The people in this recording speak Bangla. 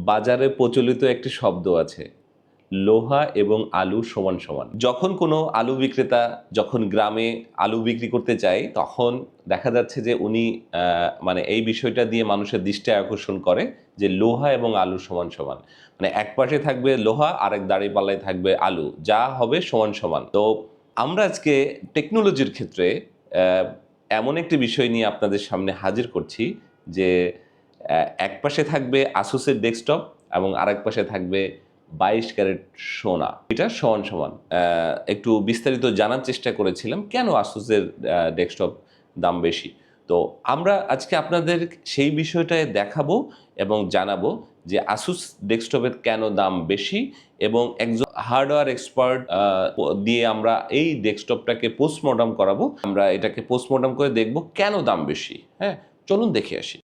বাজারে প্রচলিত একটি শব্দ আছে, লোহা এবং আলু সমান সমান। যখন কোনো আলু বিক্রেতা যখন গ্রামে আলু বিক্রি করতে চায়, তখন দেখা যাচ্ছে যে উনি মানে এই বিষয়টা দিয়ে মানুষের দৃষ্টি আকর্ষণ করে যে লোহা এবং আলু সমান সমান। মানে এক পাশে থাকবে লোহা, আরেক দাঁড়িপাল্লায় থাকবে আলু, যা হবে সমান সমান। তো আমরা আজকে টেকনোলজির ক্ষেত্রে এমন একটি বিষয় নিয়ে আপনাদের সামনে হাজির করছি যে এক পাশে থাকবে আসুসের ডেস্কটপ এবং আরেক পাশে থাকবে 22 ক্যারেট সোনা, এটা সমান সমান। একটু বিস্তারিত জানার চেষ্টা করেছিলাম কেন আসুসের ডেস্কটপ দাম বেশি। তো আমরা আজকে আপনাদের সেই বিষয়টায় দেখাবো এবং জানাবো যে আসুস ডেস্কটপের কেন দাম বেশি, এবং একজন হার্ডওয়্যার এক্সপার্ট দিয়ে আমরা এই ডেস্কটপটাকে পোস্টমর্টম করাবো। আমরা এটাকে পোস্টমর্টম করে দেখব কেন দাম বেশি। হ্যাঁ, চলুন দেখে আসি।